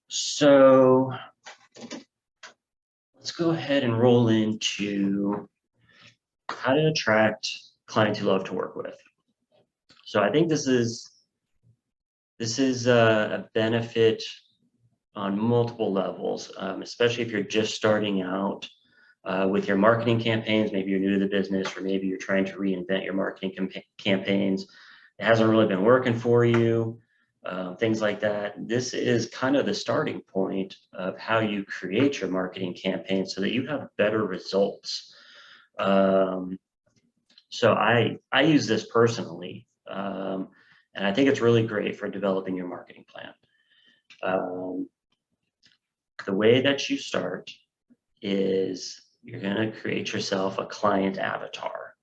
So let's go ahead and roll into how to attract clients you love to work with. So I think this is a benefit on multiple levels, especially if you're just starting out with your marketing campaigns. Maybe you're new to the business, or maybe you're trying to reinvent your marketing campaigns. It hasn't really been working for you, things like that. This is kind of the starting point of how you create your marketing campaign so that you have better results. So I use this personally, and I think it's really great for developing your marketing plan. The way that you start is you're going to create yourself a client avatar.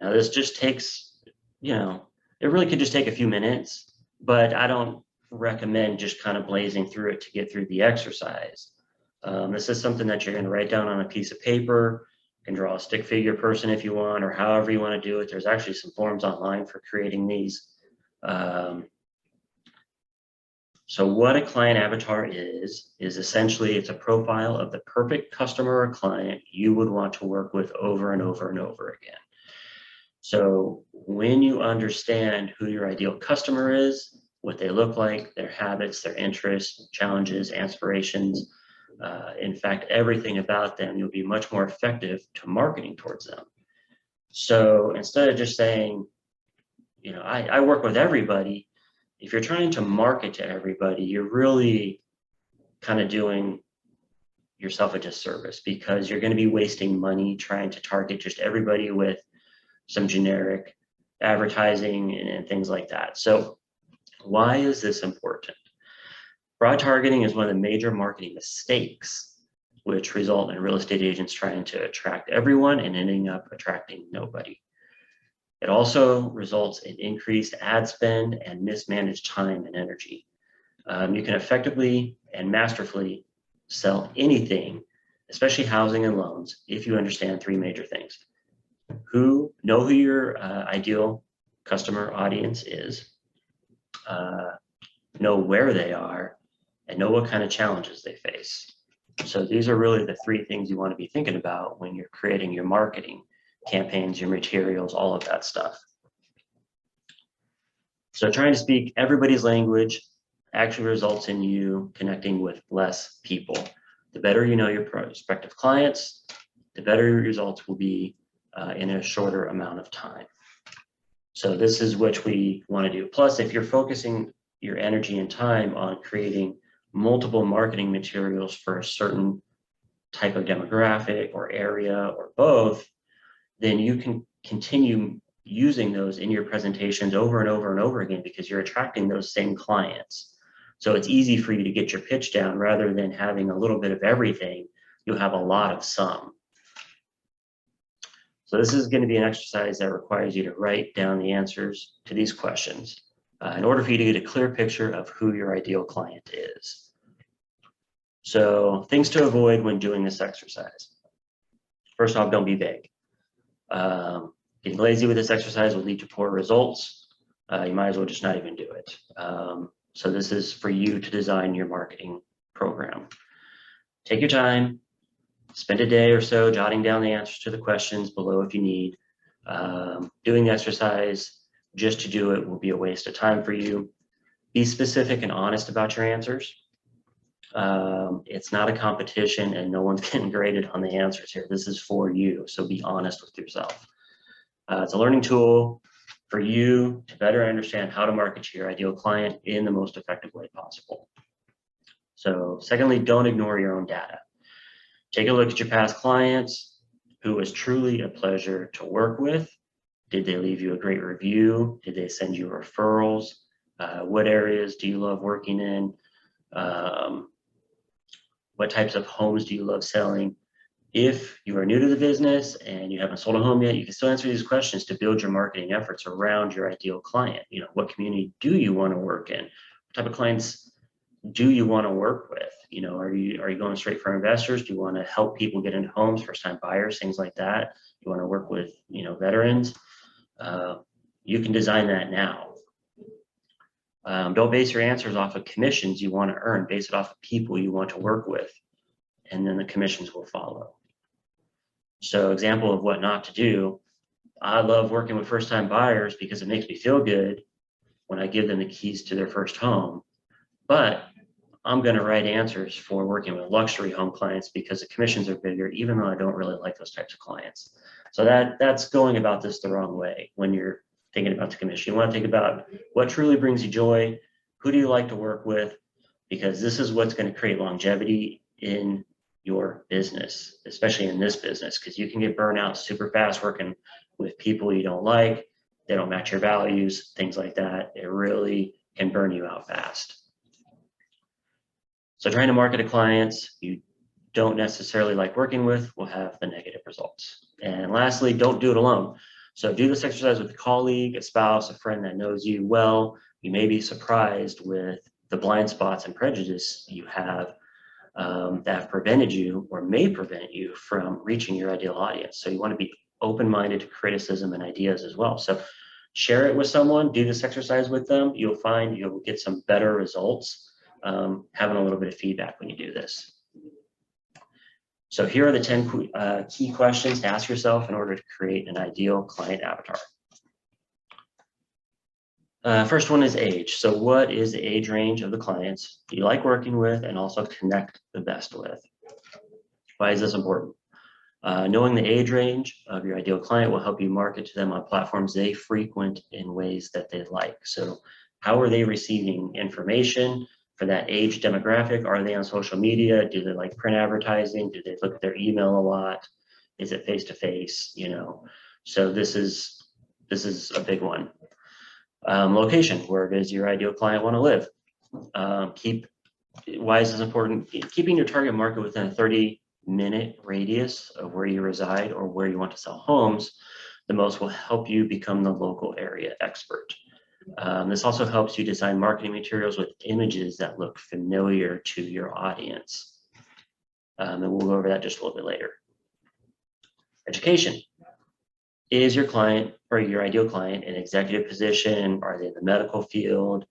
Now this just takes, it really could just take a few minutes, but I don't recommend just kind of blazing through it to get through the exercise. This is something that you're going to write down on a piece of paper. You can draw a stick figure person if you want, or however you want to do it. There's actually some forms online for creating these. So what a client avatar is essentially it's a profile of the perfect customer or client you would want to work with over and over and over again. So when you understand who your ideal customer is, what they look like, their habits, their interests, challenges, aspirations, in fact, everything about them, you'll be much more effective to marketing towards them. So instead of just saying, I work with everybody, if you're trying to market to everybody, you're really kind of doing yourself a disservice, because you're going to be wasting money trying to target just everybody with some generic advertising and things like that. So why is this important? Broad targeting is one of the major marketing mistakes, which result in real estate agents trying to attract everyone and ending up attracting nobody. It also results in increased ad spend and mismanaged time and energy. You can effectively and masterfully sell anything, especially housing and loans, if you understand three major things. Know who your ideal customer audience is, know where they are, and know what kind of challenges they face. So these are really the three things you want to be thinking about when you're creating your marketing campaigns, your materials, all of that stuff. So trying to speak everybody's language actually results in you connecting with less people. The better you know your prospective clients, the better your results will be in a shorter amount of time. So this is what we want to do. Plus, if you're focusing your energy and time on creating multiple marketing materials for a certain type of demographic or area or both, then you can continue using those in your presentations over and over and over again, because you're attracting those same clients. So it's easy for you to get your pitch down. Rather than having a little bit of everything, you'll have a lot of some. So this is going to be an exercise that requires you to write down the answers to these questions in order for you to get a clear picture of who your ideal client is. So things to avoid when doing this exercise. First off, don't be vague. Getting lazy with this exercise will lead to poor results. You might as well just not even do it. So this is for you to design your marketing program. Take your time, spend a day or so jotting down the answers to the questions below if you need. Doing the exercise just to do it will be a waste of time for you. Be specific and honest about your answers. It's not a competition, and no one's getting graded on the answers here. This is for you, so be honest with yourself. It's a learning tool for you to better understand how to market to your ideal client in the most effective way possible. So secondly, don't ignore your own data. Take a look at your past clients. Who was truly a pleasure to work with? Did they leave you a great review? Did they send you referrals? What areas do you love working in? What types of homes do you love selling? If you are new to the business and you haven't sold a home yet, you can still answer these questions to build your marketing efforts around your ideal client. What community do you want to work in? What type of clients do you want to work with? Are you going straight for investors? Do you want to help people get into homes, first-time buyers, things like that? You want to work with, veterans? You can design that now. Don't base your answers off of commissions you want to earn. Base it off of people you want to work with, and then the commissions will follow. So example of what not to do. I love working with first-time buyers because it makes me feel good when I give them the keys to their first home. But I'm going to write answers for working with luxury home clients because the commissions are bigger, even though I don't really like those types of clients. So that's going about this the wrong way when you're thinking about the commission. You want to think about what truly brings you joy, who do you like to work with, because this is what's going to create longevity in your business, especially in this business, because you can get burned out super fast working with people you don't like, they don't match your values, things like that. It really can burn you out fast. So trying to market to clients you don't necessarily like working with will have the negative results. And lastly, don't do it alone. So do this exercise with a colleague, a spouse, a friend that knows you well. You may be surprised with the blind spots and prejudice you have that have prevented you or may prevent you from reaching your ideal audience. So you want to be open-minded to criticism and ideas as well. So share it with someone, do this exercise with them. You'll find you'll get some better results having a little bit of feedback when you do this. So here are the 10 key questions to ask yourself in order to create an ideal client avatar. First one is age. So what is the age range of the clients you like working with and also connect the best with? Why is this important? Knowing the age range of your ideal client will help you market to them on platforms they frequent in ways that they like. So how are they receiving information for that age demographic? Are they on social media? Do they like print advertising? Do they look at their email a lot? Is it face-to-face? You know, so this is a big one. Location, where does your ideal client want to live? Why is this important? Keeping your target market within a 30-minute radius of where you reside or where you want to sell homes the most will help you become the local area expert. This also helps you design marketing materials with images that look familiar to your audience. And we'll go over that just a little bit later. Education. Is your client or your ideal client an executive position? Are they in the medical field?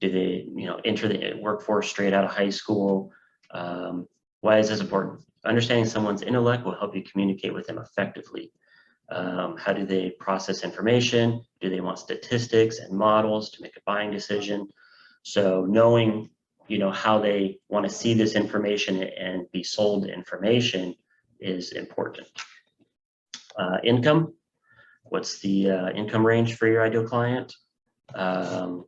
Do they, enter the workforce straight out of high school? Why is this important? Understanding someone's intellect will help you communicate with them effectively. How do they process information? Do they want statistics and models to make a buying decision? So knowing, how they want to see this information and be sold information is important. Income. What's the income range for your ideal client? Knowing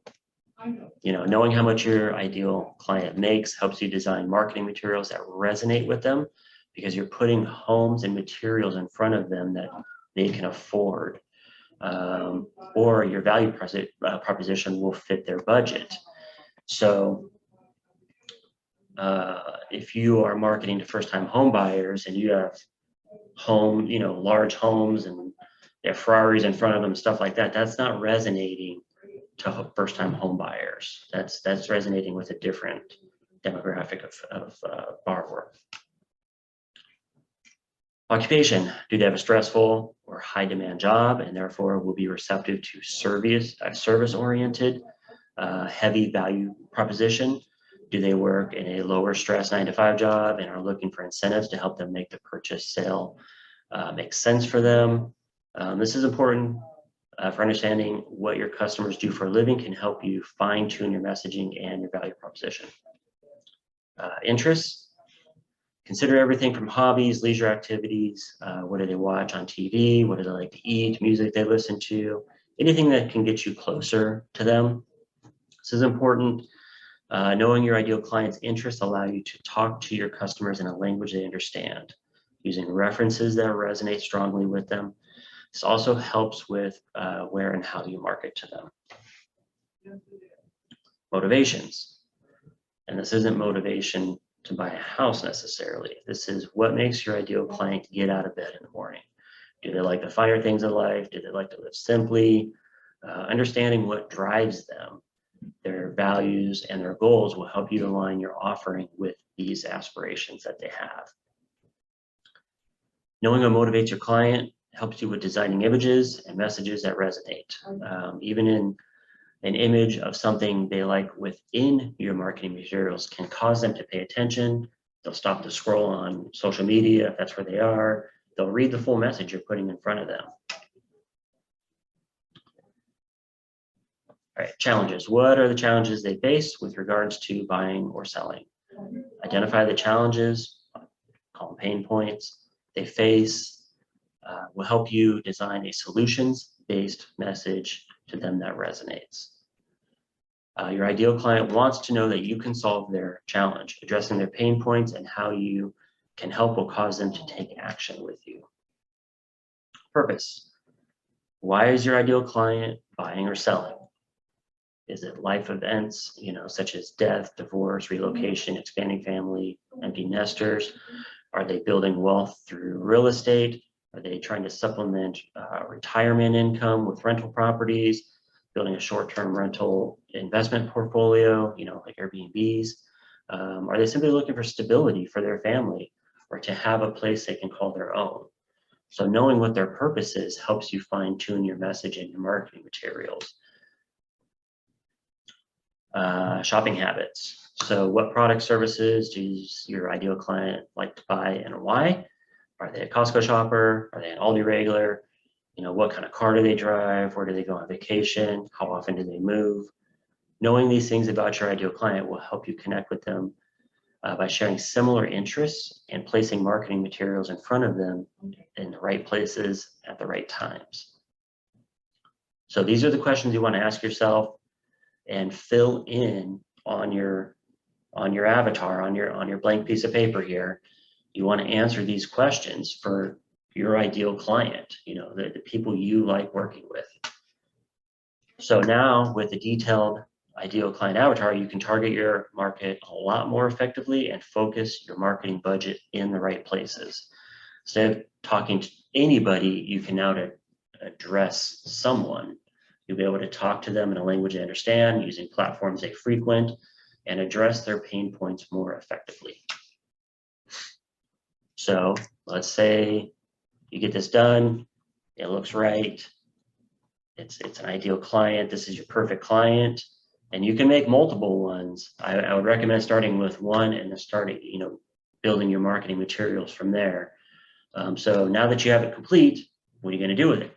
how much your ideal client makes helps you design marketing materials that resonate with them because you're putting homes and materials in front of them that they can afford, or your value proposition will fit their budget. So if you are marketing to first-time home buyers and you have large homes and they have Ferraris in front of them, stuff like that, that's not resonating to first-time home buyers. That's resonating with a different demographic of borrower. Occupation. Do they have a stressful or high demand job and therefore will be receptive to service-oriented, heavy value proposition? Do they work in a lower stress 9-to-5 job and are looking for incentives to help them make the purchase sale make sense for them? This is important for understanding what your customers do for a living can help you fine-tune your messaging and your value proposition. Interests. Consider everything from hobbies, leisure activities, what do they watch on TV, what do they like to eat, music they listen to, anything that can get you closer to them. This is important. Knowing your ideal client's interests allow you to talk to your customers in a language they understand, using references that resonate strongly with them. This also helps with where and how you market to them. Motivations. And this isn't motivation to buy a house necessarily. This is what makes your ideal client get out of bed in the morning. Do they like the finer things in life? Do they like to live simply? Understanding what drives them, their values and their goals will help you align your offering with these aspirations that they have. Knowing what motivates your client helps you with designing images and messages that resonate. Even in An image of something they like within your marketing materials can cause them to pay attention. They'll stop to scroll on social media if that's where they are. They'll read the full message you're putting in front of them. All right, challenges. What are the challenges they face with regards to buying or selling? Identify the challenges, call them pain points they face. Will help you design a solutions-based message to them that resonates. Your ideal client wants to know that you can solve their challenge. Addressing their pain points and how you can help will cause them to take action with you. Purpose. Why is your ideal client buying or selling? Is it life events, such as death, divorce, relocation, expanding family, empty nesters? Are they building wealth through real estate? Are they trying to supplement retirement income with rental properties, building a short-term rental investment portfolio, like Airbnbs? Are they simply looking for stability for their family or to have a place they can call their own? So knowing what their purpose is helps you fine-tune your message and your marketing materials. Shopping habits. So what product services does your ideal client like to buy and why? Are they a Costco shopper? Are they an Aldi regular? What kind of car do they drive? Where do they go on vacation? How often do they move? Knowing these things about your ideal client will help you connect with them by sharing similar interests and placing marketing materials in front of them in the right places at the right times. So these are the questions you want to ask yourself and fill in on your avatar, on your blank piece of paper here. You want to answer these questions for your ideal client, the people you like working with. So now with the detailed ideal client avatar, you can target your market a lot more effectively and focus your marketing budget in the right places. Instead of talking to anybody, you can now address someone. You'll be able to talk to them in a language they understand, using platforms they frequent, and address their pain points more effectively. So let's say you get this done, it looks right, it's an ideal client, this is your perfect client, and you can make multiple ones. I would recommend starting with one and then starting, building your marketing materials from there. So now that you have it complete, what are you going to do with it?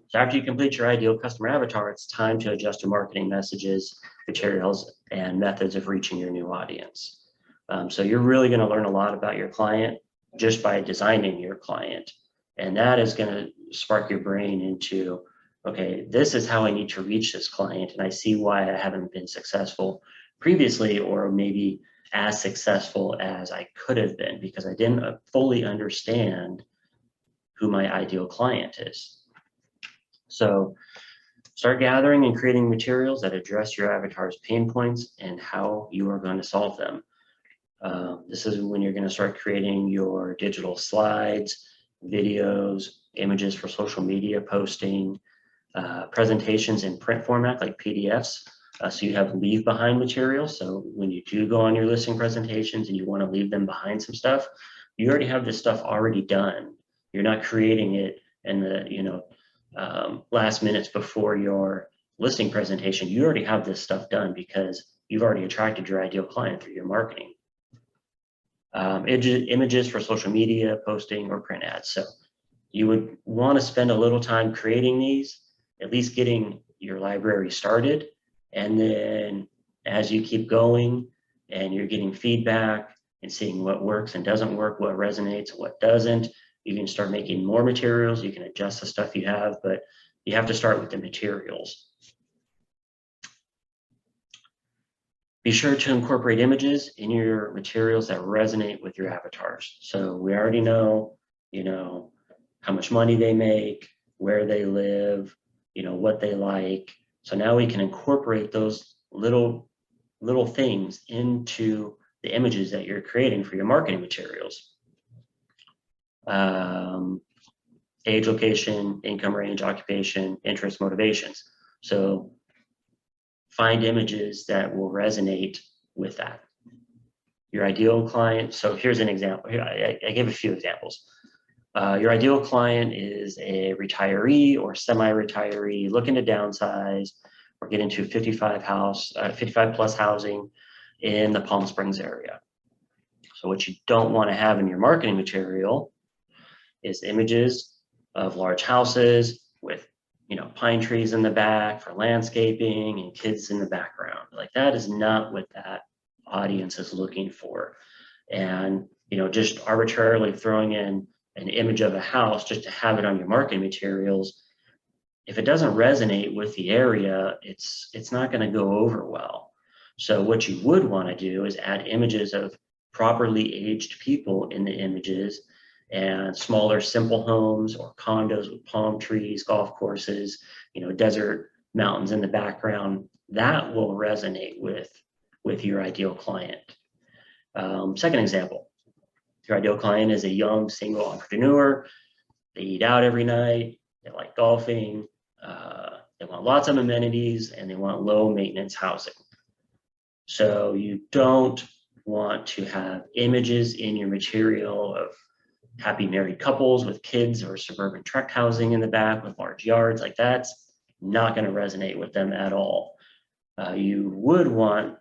So after you complete your ideal customer avatar, it's time to adjust your marketing messages, materials, and methods of reaching your new audience. So you're really going to learn a lot about your client just by designing your client. And that is going to spark your brain into, okay, this is how I need to reach this client. And I see why I haven't been successful previously, or maybe as successful as I could have been, because I didn't fully understand who my ideal client is. So start gathering and creating materials that address your avatar's pain points and how you are going to solve them. This is when you're going to start creating your digital slides, videos, images for social media posting, presentations in print format like PDFs. So you have leave behind materials. So when you do go on your listing presentations and you want to leave them behind some stuff, you already have this stuff already done. You're not creating it in the, last minutes before your listing presentation. You already have this stuff done because you've already attracted your ideal client through your marketing. Images for social media, posting, or print ads. So you would want to spend a little time creating these, at least getting your library started. And then as you keep going and you're getting feedback and seeing what works and doesn't work, what resonates, what doesn't, you can start making more materials. You can adjust the stuff you have, but you have to start with the materials. Be sure to incorporate images in your materials that resonate with your avatars. So we already know, how much money they make, where they live, what they like. So now we can incorporate those little things into the images that you're creating for your marketing materials. Age, location, income range, occupation, interests, motivations. So find images that will resonate with that. Your ideal client. So here's an example. Here, I gave a few examples. Your ideal client is a retiree or semi-retiree looking to downsize. or get into 55 plus housing in the Palm Springs area. So what you don't want to have in your marketing material is images of large houses with, pine trees in the back for landscaping and kids in the background. Like, that is not what that audience is looking for. And, just arbitrarily throwing in an image of a house just to have it on your marketing materials, if it doesn't resonate with the area, it's not going to go over well. So what you would want to do is add images of properly aged people in the images, and smaller simple homes or condos with palm trees, golf courses, desert mountains in the background. That will resonate with your ideal client. Second example, your ideal client is a young single entrepreneur. They eat out every night, they like golfing, they want lots of amenities, and they want low maintenance housing. So you don't want to have images in your material of happy married couples with kids or suburban tract housing in the back with large yards. Like, that's not going to resonate with them at all. You would want,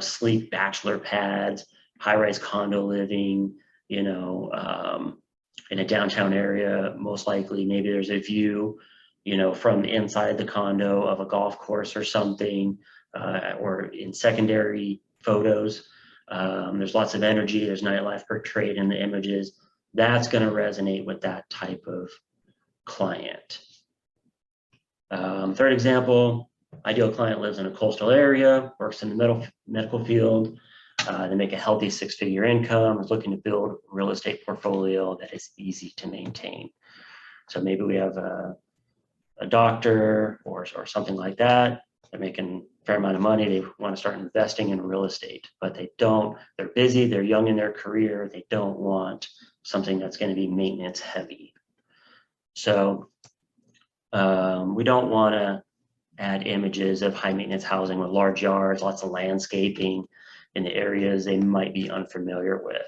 sleek bachelor pads, high-rise condo living, in a downtown area, most likely. Maybe there's a view, from inside the condo of a golf course or something, or in secondary photos. There's lots of energy, there's nightlife portrayed in the images. That's going to resonate with that type of client. Third example, ideal client lives in a coastal area, works in the medical field. They make a healthy 6-figure income, is looking to build a real estate portfolio that is easy to maintain. So maybe we have a doctor or something like that. They're making a fair amount of money. They want to start investing in real estate, but they're busy, they're young in their career. They don't want something that's going to be maintenance heavy. So we don't want to add images of high maintenance housing with large yards, lots of landscaping in the areas they might be unfamiliar with.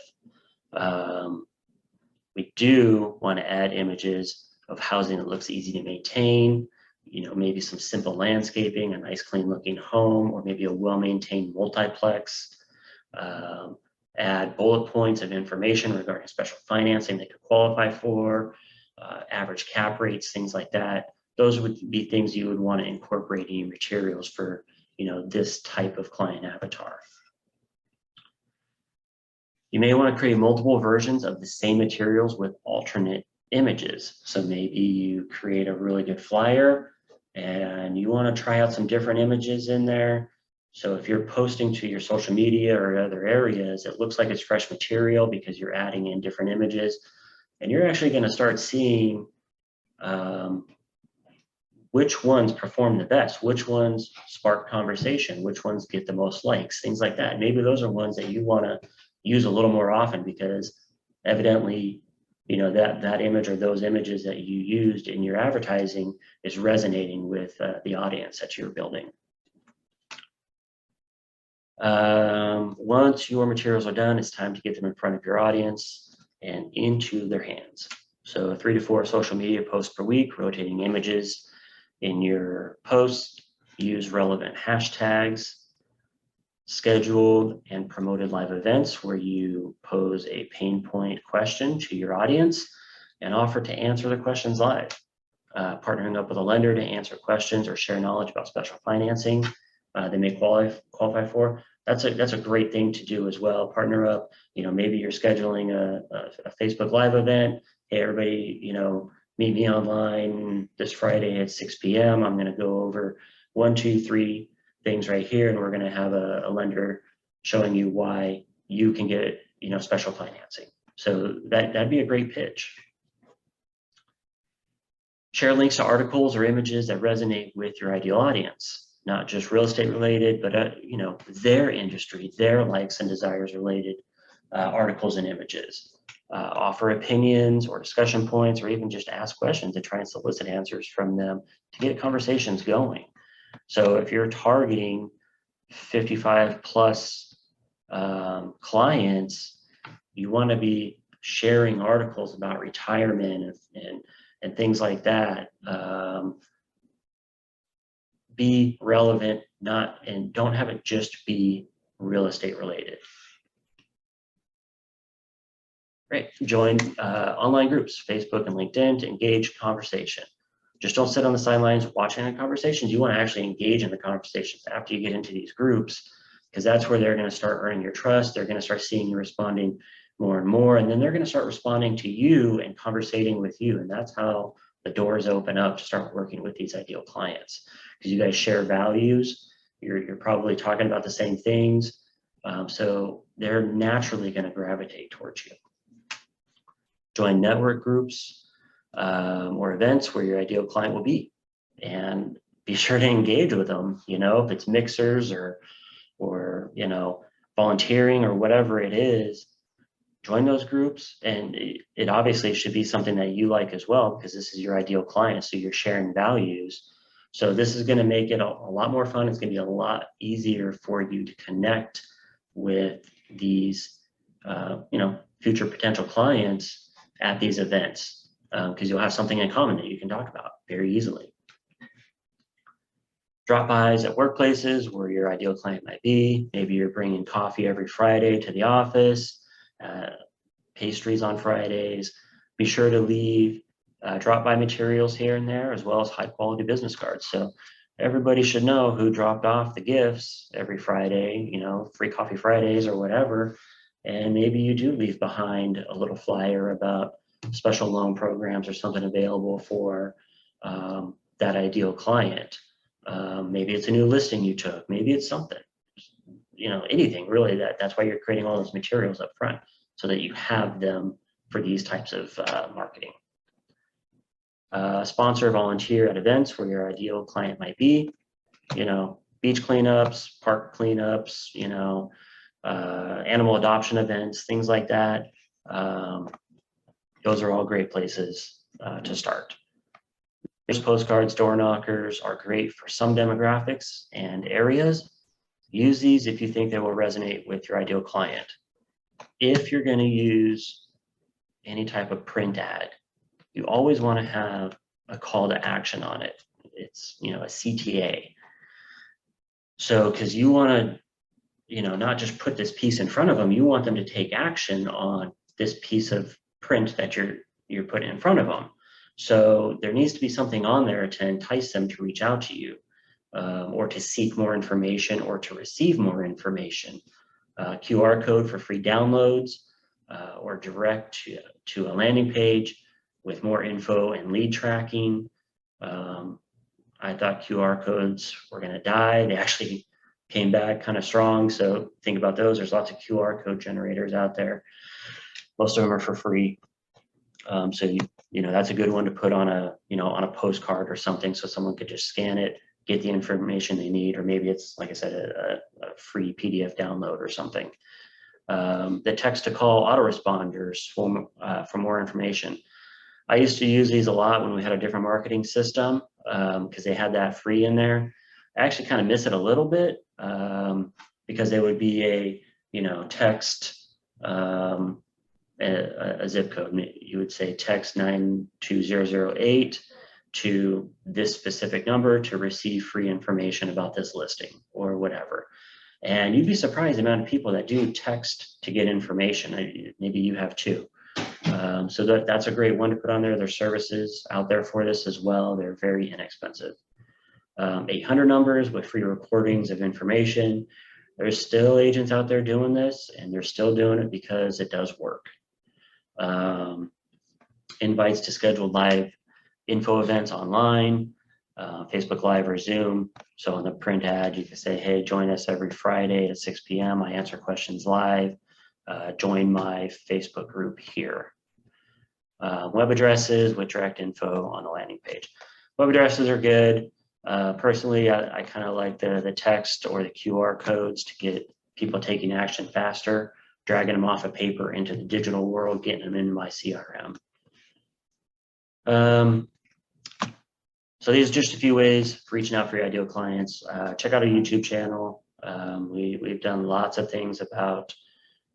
We do want to add images of housing that looks easy to maintain, maybe some simple landscaping, a nice clean looking home, or maybe a well-maintained multiplex. Add bullet points of information regarding special financing they could qualify for, average cap rates, things like that. Those would be things you would want to incorporate in your materials for, this type of client avatar. You may want to create multiple versions of the same materials with alternate images. So maybe you create a really good flyer and you want to try out some different images in there. So if you're posting to your social media or other areas, it looks like it's fresh material because you're adding in different images, and you're actually going to start seeing which ones perform the best, which ones spark conversation, which ones get the most likes, things like that. Maybe those are ones that you want to use a little more often because evidently, that image or those images that you used in your advertising is resonating with the audience that you're building. Once your materials are done, it's time to get them in front of your audience and into their hands. So 3 to 4 social media posts per week, rotating images in your posts, use relevant hashtags, scheduled and promoted live events where you pose a pain point question to your audience and offer to answer the questions live. Partnering up with a lender to answer questions or share knowledge about special financing they may qualify for. That's a great thing to do as well. Partner up. Maybe you're scheduling a Facebook Live event. Hey, everybody, meet me online this Friday at 6 p.m. I'm going to go over 1, 2, 3 things right here, and we're going to have a lender showing you why you can get special financing. So that'd be a great pitch. Share links to articles or images that resonate with your ideal audience, not just real estate related, but their industry, their likes and desires related articles and images. Offer opinions or discussion points, or even just ask questions to try and solicit answers from them to get conversations going. So if you're targeting 55 plus clients, you want to be sharing articles about retirement and things like that be relevant, and don't have it just be real estate related. Great. Join online groups, Facebook and LinkedIn, to engage conversation. Just don't sit on the sidelines watching the conversations. You want to actually engage in the conversations after you get into these groups, because that's where they're going to start earning your trust. They're going to start seeing you responding more and more, and then they're going to start responding to you and conversating with you. And that's how the doors open up to start working with these ideal clients, because you guys share values. You're probably talking about the same things. So they're naturally going to gravitate towards you. Join network groups or events where your ideal client will be, and be sure to engage with them. You know, if it's mixers or you know, volunteering or whatever it is, join those groups. And it obviously should be something that you like as well, because this is your ideal client, so you're sharing values. So this is going to make it a lot more fun. It's going to be a lot easier for you to connect with these you know, future potential clients at these events, because you'll have something in common that you can talk about very easily. Drop-bys at workplaces where your ideal client might be. Maybe you're bringing coffee every Friday to the office, pastries on Fridays. Be sure to leave drop-by materials here and there, as well as high-quality business cards. So everybody should know who dropped off the gifts every Friday, you know, free coffee Fridays or whatever. And maybe you do leave behind a little flyer about special loan programs or something available for that ideal client. Maybe it's a new listing you took. Maybe it's something, you know, anything really. That's why you're creating all those materials up front, so that you have them for these types of marketing. Sponsor, volunteer at events where your ideal client might be. You know, beach cleanups, park cleanups, you know, animal adoption events, things like that. Those are all great places to start. These postcards, door knockers are great for some demographics and areas. Use these if you think they will resonate with your ideal client. If you're going to use any type of print ad, you always want to have a call to action on it. It's, you know, a CTA. So, because you want to, you know, not just put this piece in front of them, you want them to take action on this piece of print that you're putting in front of them. So there needs to be something on there to entice them to reach out to you, or to seek more information, or to receive more information. QR code for free downloads, or direct to a landing page with more info and lead tracking. I thought QR codes were going to die. They actually came back kind of strong. So think about those. There's lots of QR code generators out there. Most of them are for free. So you know, that's a good one to put on a, you know, on a postcard or something, so someone could just scan it, get the information they need, or maybe it's, like I said, a free PDF download or something. The text to call autoresponders for more information. I used to use these a lot when we had a different marketing system, because they had that free in there. I actually kind of miss it a little bit, because they would be a, you know, text, a zip code. You would say text 92008 to this specific number to receive free information about this listing or whatever. And you'd be surprised the amount of people that do text to get information. Maybe you have too. So that's a great one to put on there. There's services out there for this as well. They're very inexpensive. 800 numbers with free recordings of information. There's still agents out there doing this, and they're still doing it because it does work. Invites to scheduled live info events online, Facebook Live or Zoom. So on the print ad, you can say, hey, join us every Friday at 6 p.m. I answer questions live. Join my Facebook group here. Web addresses with direct info on the landing page. Web addresses are good. Personally, I kind of like the text or the QR codes to get people taking action faster, dragging them off of paper into the digital world, getting them into my CRM. So these are just a few ways for reaching out for your ideal clients. Check out our YouTube channel. We've done lots of things about,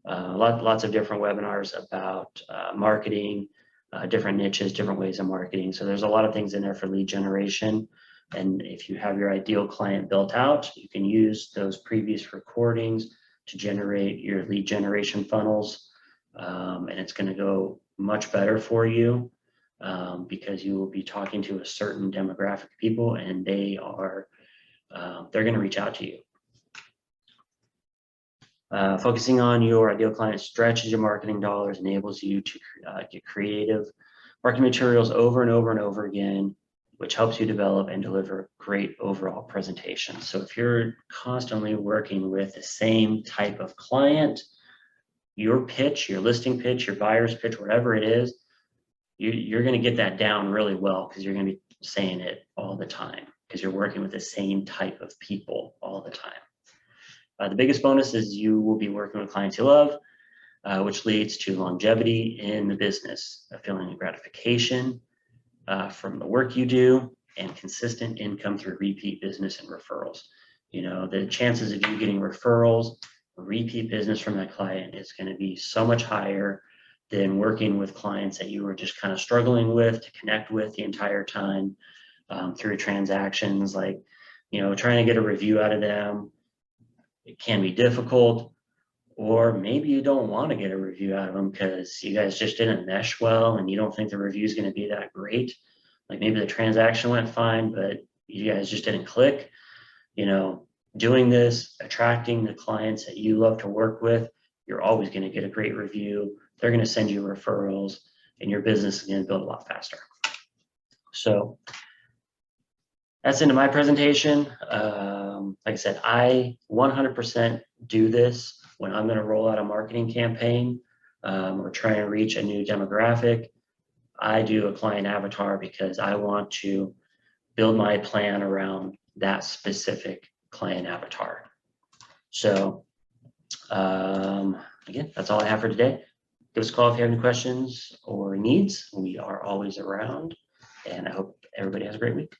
lots of different webinars about marketing, different niches, different ways of marketing. So there's a lot of things in there for lead generation. And if you have your ideal client built out, you can use those previous recordings to generate your lead generation funnels. And it's going to go much better for you because you will be talking to a certain demographic of people, and they're going to reach out to you. Focusing on your ideal client stretches your marketing dollars, enables you to get creative marketing materials over and over and over again, which helps you develop and deliver great overall presentations. So if you're constantly working with the same type of client, your pitch, your listing pitch, your buyer's pitch, whatever it is, you're going to get that down really well because you're going to be saying it all the time because you're working with the same type of people all the time. The biggest bonus is you will be working with clients you love, which leads to longevity in the business, a feeling of gratification from the work you do, and consistent income through repeat business and referrals. You know, the chances of you getting referrals, repeat business from that client is going to be so much higher than working with clients that you were just kind of struggling with to connect with the entire time through transactions. Like, you know, trying to get a review out of them, it can be difficult, or maybe you don't want to get a review out of them because you guys just didn't mesh well and you don't think the review is going to be that great. Like maybe the transaction went fine, but you guys just didn't click. You know, doing this, attracting the clients that you love to work with, you're always going to get a great review. They're going to send you referrals, and your business is going to build a lot faster. So that's into my presentation. Like I said, I 100% do this when I'm going to roll out a marketing campaign or try and reach a new demographic. I do a client avatar because I want to build my plan around that specific client avatar. So again, that's all I have for today. Give us a call if you have any questions or needs. We are always around, and I hope everybody has a great week.